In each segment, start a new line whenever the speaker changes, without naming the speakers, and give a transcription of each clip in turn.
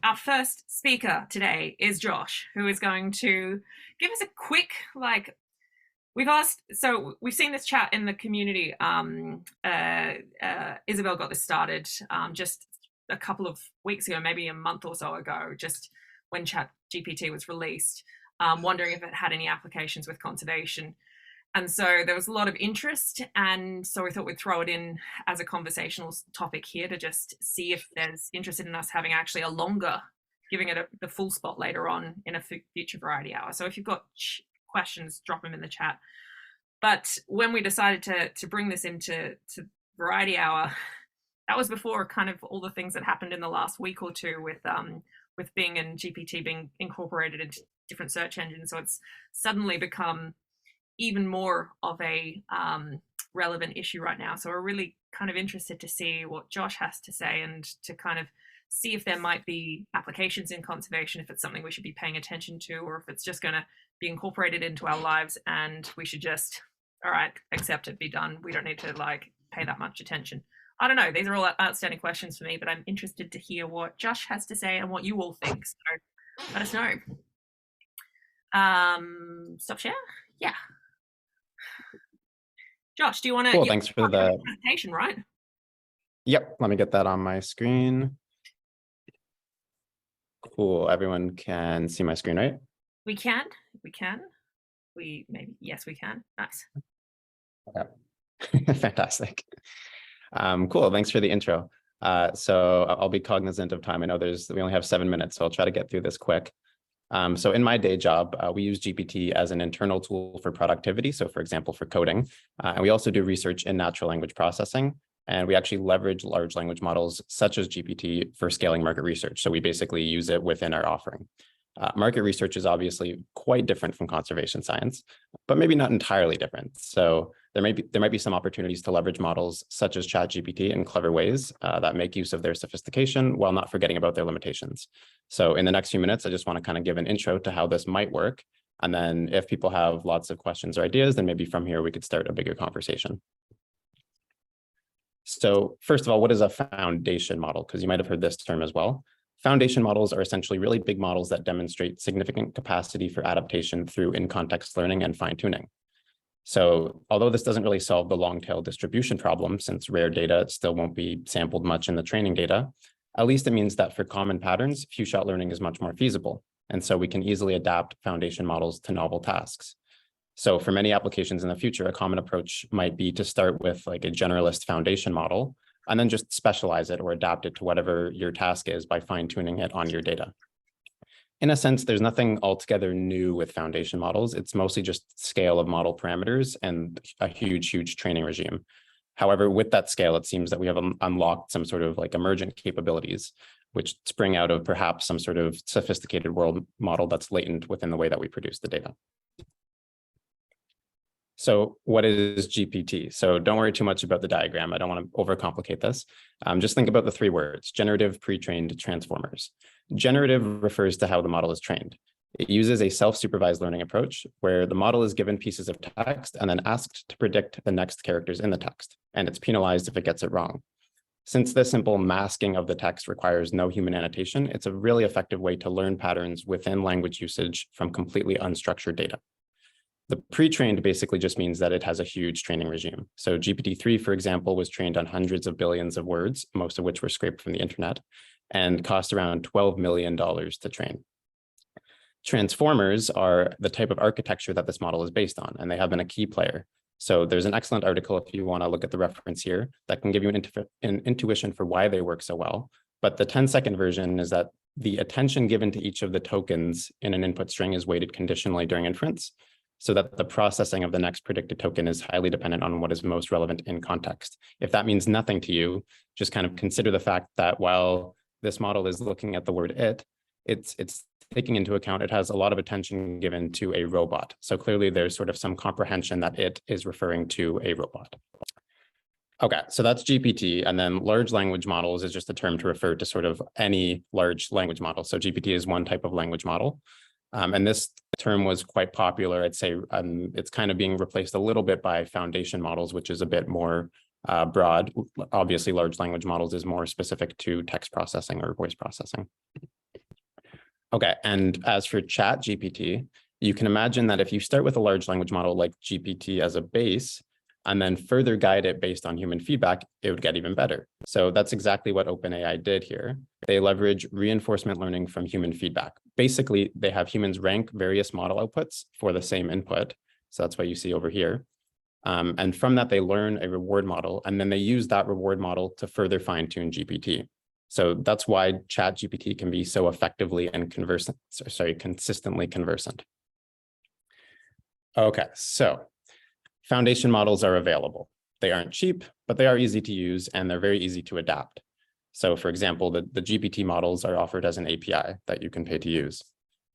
our first speaker today is Josh, who is going to give us a quick, we've seen this chat in the community. Isabel got this started just a couple of weeks ago, maybe a month or so ago, just when ChatGPT was released, wondering if it had any applications with conservation. And so there was a lot of interest, and so we thought we'd throw it in as a conversational topic here to just see if there's interested in us having actually a longer, giving it the full spot later on in a future variety hour. So if you've got questions, drop them in the chat. But when we decided to bring this into variety hour, that was before kind of all the things that happened in the last week or two with Bing and GPT being incorporated into different search engines. So it's suddenly become even more of a relevant issue right now. So we're really kind of interested to see what Josh has to say and to kind of see if there might be applications in conservation, if it's something we should be paying attention to, or if it's just going to be incorporated into our lives and we should just, all right, accept it, be done. We don't need to pay that much attention. I don't know. These are all outstanding questions for me, but I'm interested to hear what Josh has to say and what you all think. So let us know. Stop share? Yeah. Josh, do you want to?
Cool, thanks for the
presentation, right?
Yep, let me get that on my screen. Cool, everyone can see my screen, right?
We can. Yes, we can. Nice.
Okay. Fantastic. Cool, thanks for the intro. So I'll be cognizant of time. I know we only have 7 minutes, so I'll try to get through this quick. So in my day job, we use GPT as an internal tool for productivity. So for example, for coding, and we also do research in natural language processing. And we actually leverage large language models such as GPT for scaling market research. So we basically use it within our offering. Market research is obviously quite different from conservation science, but maybe not entirely different. So there might be some opportunities to leverage models such as ChatGPT in clever ways that make use of their sophistication while not forgetting about their limitations. So in the next few minutes, I just want to kind of give an intro to how this might work. And then if people have lots of questions or ideas, then maybe from here we could start a bigger conversation. So first of all, what is a foundation model? Because you might have heard this term as well. Foundation models are essentially really big models that demonstrate significant capacity for adaptation through in-context learning and fine-tuning. So although this doesn't really solve the long-tail distribution problem, since rare data still won't be sampled much in the training data, at least it means that for common patterns, few-shot learning is much more feasible. And so we can easily adapt foundation models to novel tasks. So for many applications in the future, a common approach might be to start with a generalist foundation model, and then just specialize it or adapt it to whatever your task is by fine-tuning it on your data. In a sense, there's nothing altogether new with foundation models. It's mostly just scale of model parameters and a huge training regime. However, with that scale, it seems that we have unlocked some sort of emergent capabilities, which spring out of perhaps some sort of sophisticated world model that's latent within the way that we produce the data. So what is GPT? So don't worry too much about the diagram. I don't want to overcomplicate this. Just think about the 3 words: generative, pre-trained, transformers. Generative refers to how the model is trained. It uses a self-supervised learning approach where the model is given pieces of text and then asked to predict the next characters in the text, and it's penalized if it gets it wrong. Since this simple masking of the text requires no human annotation, it's a really effective way to learn patterns within language usage from completely unstructured data. The pre-trained basically just means that it has a huge training regime. So GPT-3, for example, was trained on hundreds of billions of words, most of which were scraped from the internet, and cost around $12 million to train. Transformers are the type of architecture that this model is based on, and they have been a key player. So there's an excellent article, if you want to look at the reference here, that can give you an intuition for why they work so well. But the 10-second version is that the attention given to each of the tokens in an input string is weighted conditionally during inference, so that the processing of the next predicted token is highly dependent on what is most relevant in context. If that means nothing to you, just kind of consider the fact that while this model is looking at the word it's taking into account it has a lot of attention given to a robot. So clearly there's sort of some comprehension that it is referring to a robot. Okay, so that's GPT, and then large language models is just a term to refer to sort of any large language model. So GPT is one type of language model. And this term was quite popular. I'd say it's kind of being replaced a little bit by foundation models, which is a bit more broad. Obviously, large language models is more specific to text processing or voice processing. Okay, and as for ChatGPT, you can imagine that if you start with a large language model like GPT as a base, and then further guide it based on human feedback, it would get even better. So that's exactly what OpenAI did here. They leverage reinforcement learning from human feedback. Basically, they have humans rank various model outputs for the same input. So that's what you see over here. And from that, they learn a reward model, and then they use that reward model to further fine-tune GPT. So that's why ChatGPT can be so effectively and consistently conversant. Okay, so foundation models are available. They aren't cheap, but they are easy to use, and they're very easy to adapt. So for example, the GPT models are offered as an API that you can pay to use.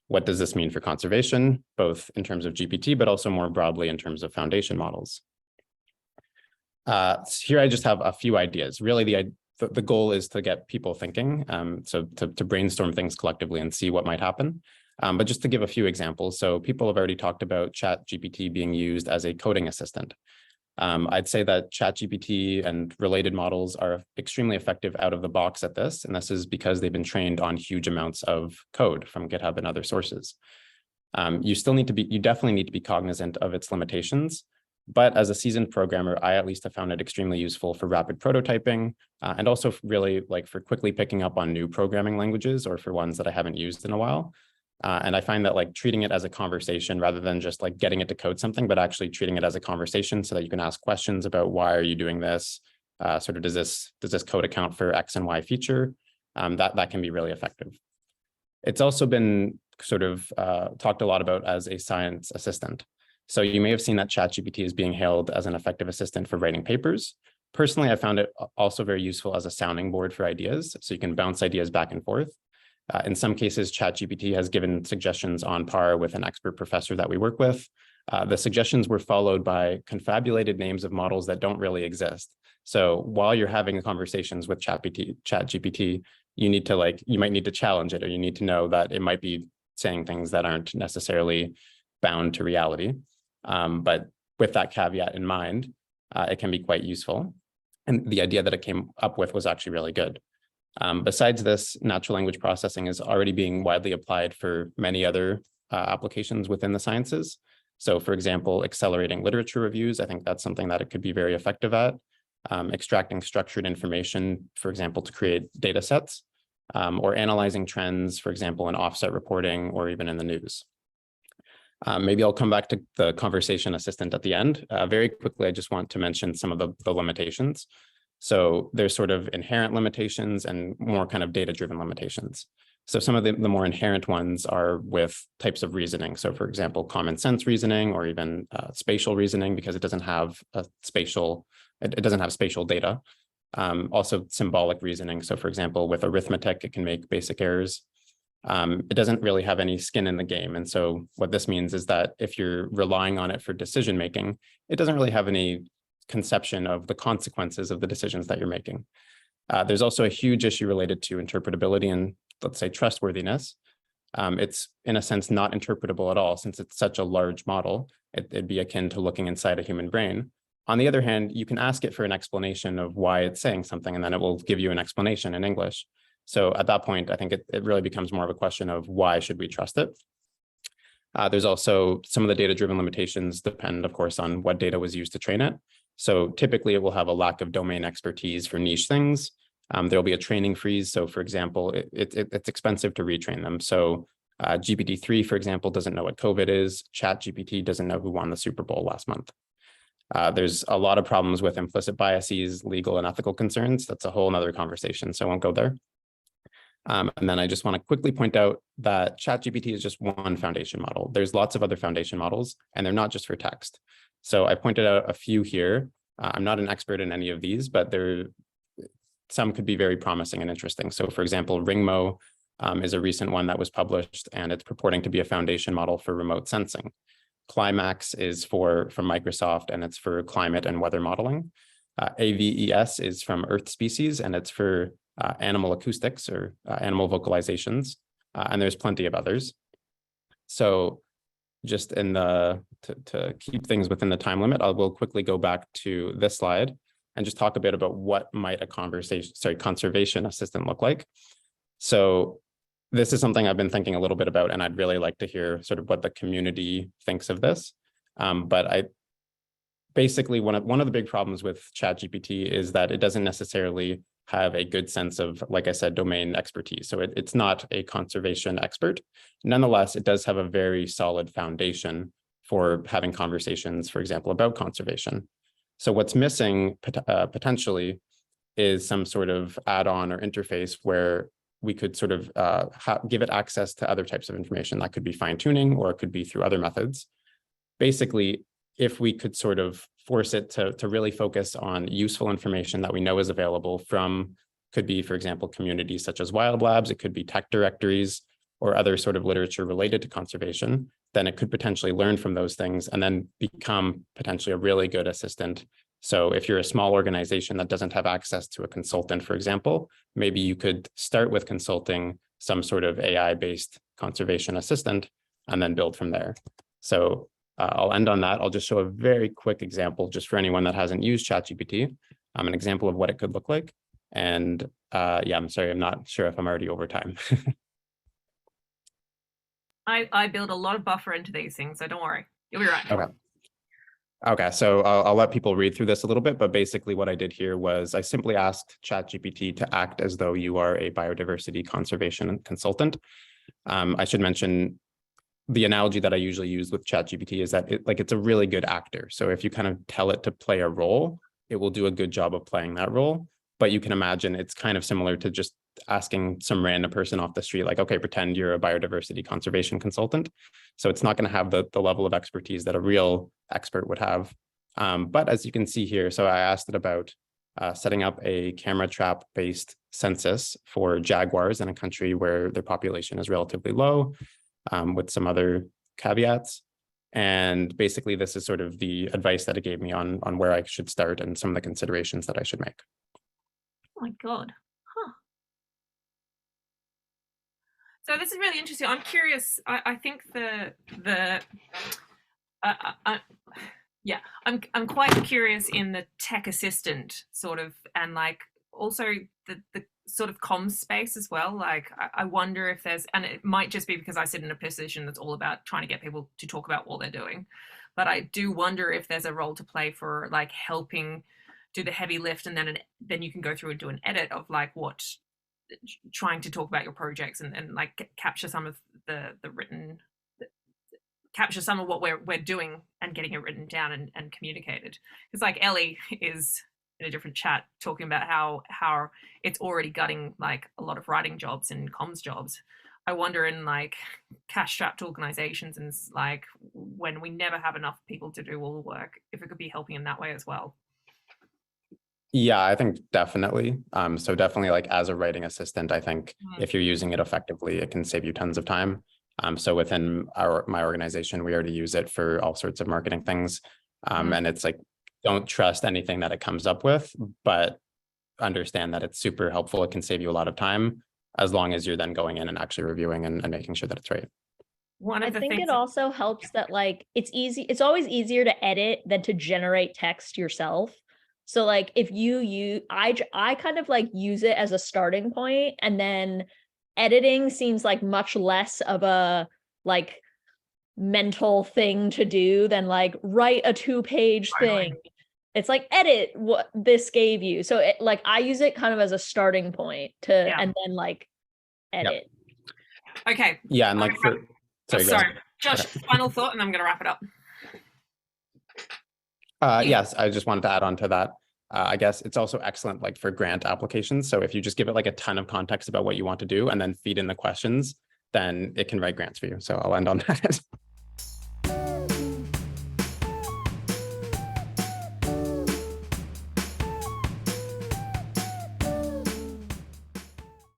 What does this mean for conservation, both in terms of GPT, but also more broadly in terms of foundation models? Here I just have a few ideas. Really, the goal is to get people thinking, so to brainstorm things collectively and see what might happen. But just to give a few examples, so people have already talked about ChatGPT being used as a coding assistant. I'd say that ChatGPT and related models are extremely effective out of the box at this, and this is because they've been trained on huge amounts of code from GitHub and other sources. You definitely need to be cognizant of its limitations, but as a seasoned programmer, I at least have found it extremely useful for rapid prototyping, and also really like for quickly picking up on new programming languages or for ones that I haven't used in a while. And I find that like treating it as a conversation rather than just like getting it to code something, but actually treating it as a conversation so that you can ask questions about why are you doing this? Sort of does this code account for X and Y feature? That can be really effective. It's also been sort of talked a lot about as a science assistant. So you may have seen that ChatGPT is being hailed as an effective assistant for writing papers. Personally, I found it also very useful as a sounding board for ideas. So you can bounce ideas back and forth. In some cases, ChatGPT has given suggestions on par with an expert professor that we work with. The suggestions were followed by confabulated names of models that don't really exist. So while you're having conversations with ChatGPT, you might need to challenge it, or you need to know that it might be saying things that aren't necessarily bound to reality. But with that caveat in mind, it can be quite useful. And the idea that it came up with was actually really good. Besides this, natural language processing is already being widely applied for many other applications within the sciences. So for example, accelerating literature reviews, I think that's something that it could be very effective at. Extracting structured information, for example, to create data sets, or analyzing trends, for example, in offset reporting or even in the news. Maybe I'll come back to the conversation assistant at the end. Very quickly, I just want to mention some of the limitations. So there's sort of inherent limitations and more kind of data-driven limitations. So some of the more inherent ones are with types of reasoning. So for example, common sense reasoning or even spatial reasoning, because it doesn't have spatial data. Also symbolic reasoning. So for example, with arithmetic, it can make basic errors. It doesn't really have any skin in the game. And so what this means is that if you're relying on it for decision-making, it doesn't really have any conception of the consequences of the decisions that you're making. There's also a huge issue related to interpretability and, let's say, trustworthiness. It's, in a sense, not interpretable at all, since it's such a large model. It'd be akin to looking inside a human brain. On the other hand, you can ask it for an explanation of why it's saying something, and then it will give you an explanation in English. So at that point, I think it really becomes more of a question of why should we trust it? There's also some of the data-driven limitations depend, of course, on what data was used to train it. So typically, it will have a lack of domain expertise for niche things. There'll be a training freeze. So for example, it's expensive to retrain them. So GPT-3, for example, doesn't know what COVID is. ChatGPT doesn't know who won the Super Bowl last month. There's a lot of problems with implicit biases, legal and ethical concerns. That's a whole nother conversation, so I won't go there. And then I just want to quickly point out that ChatGPT is just one foundation model. There's lots of other foundation models, and they're not just for text. So I pointed out a few here. I'm not an expert in any of these, but some could be very promising and interesting. So for example, Ringmo is a recent one that was published, and it's purporting to be a foundation model for remote sensing. Climax is from Microsoft, and it's for climate and weather modeling. AVES is from Earth Species, and it's for animal acoustics or animal vocalizations. And there's plenty of others. So just to keep things within the time limit, I will quickly go back to this slide and just talk a bit about what might a conservation assistant look like. So This is something I've been thinking a little bit about, and I'd really like to hear sort of what the community thinks of this. But I basically one of the big problems with ChatGPT is that it doesn't necessarily have a good sense of, like I said, domain expertise. So it's not a conservation expert. Nonetheless, it does have a very solid foundation for having conversations, for example, about conservation. So what's missing potentially is some sort of add-on or interface where we could sort of give it access to other types of information. That could be fine-tuning, or it could be through other methods. Basically, if we could sort of force it to really focus on useful information that we know is available from, could be, for example, communities such as Wild Labs, it could be tech directories or other sort of literature related to conservation, then it could potentially learn from those things and then become potentially a really good assistant. So if you're a small organization that doesn't have access to a consultant, for example, maybe you could start with consulting some sort of AI-based conservation assistant and then build from there. So I'll end on that. I'll just show a very quick example just for anyone that hasn't used ChatGPT, an example of what it could look like. And yeah, I'm sorry, I'm not sure if I'm already over time.
I build a lot of buffer into these things, so don't worry. You'll be right.
Okay. Okay, so I'll let people read through this a little bit, but basically what I did here was I simply asked ChatGPT to act as though you are a biodiversity conservation consultant. I should mention the analogy that I usually use with ChatGPT is that it's a really good actor. So if you kind of tell it to play a role, it will do a good job of playing that role. But you can imagine it's kind of similar to just asking some random person off the street, like, okay, pretend you're a biodiversity conservation consultant. So it's not going to have the level of expertise that a real expert would have. But as you can see here, so I asked it about setting up a camera trap based census for jaguars in a country where their population is relatively low, with some other caveats. And basically, this is sort of the advice that it gave me on where I should start and some of the considerations that I should make.
Oh my God. Huh. So this is really interesting. I'm curious. I think yeah, I'm quite curious in the tech assistant sort of, and like also the sort of comms space as well. Like I wonder if there's, and it might just be because I sit in a position that's all about trying to get people to talk about what they're doing, but I do wonder if there's a role to play for like helping do the heavy lift, and then you can go through and do an edit of like what, trying to talk about your projects and like capture some of the written, capture some of what we're doing and getting it written down and communicated. Because like Ellie is in a different chat talking about how it's already gutting like a lot of writing jobs and comms jobs. I wonder in like cash strapped organizations and like when we never have enough people to do all the work, if it could be helping in that way as well.
Yeah, I think definitely. So definitely like as a writing assistant, I think if you're using it effectively, it can save you tons of time. So within my organization, we already use it for all sorts of marketing things. And it's like, don't trust anything that it comes up with, but understand that it's super helpful. It can save you a lot of time as long as you're then going in and actually reviewing and making sure that it's right.
I think it also helps that like it's always easier to edit than to generate text yourself. So like if I kind of like use it as a starting point, and then editing seems like much less of a like mental thing to do than like write a 2-page thing. It's like edit what this gave you. So like I use it kind of as a starting point to and then like edit.
Yep. Okay.
Yeah, and like
sorry, Josh, okay. Final thought, and I'm going to wrap it up.
Yes, I just wanted to add on to that. I guess it's also excellent like for grant applications. So if you just give it like a ton of context about what you want to do and then feed in the questions, then it can write grants for you. So I'll end on that.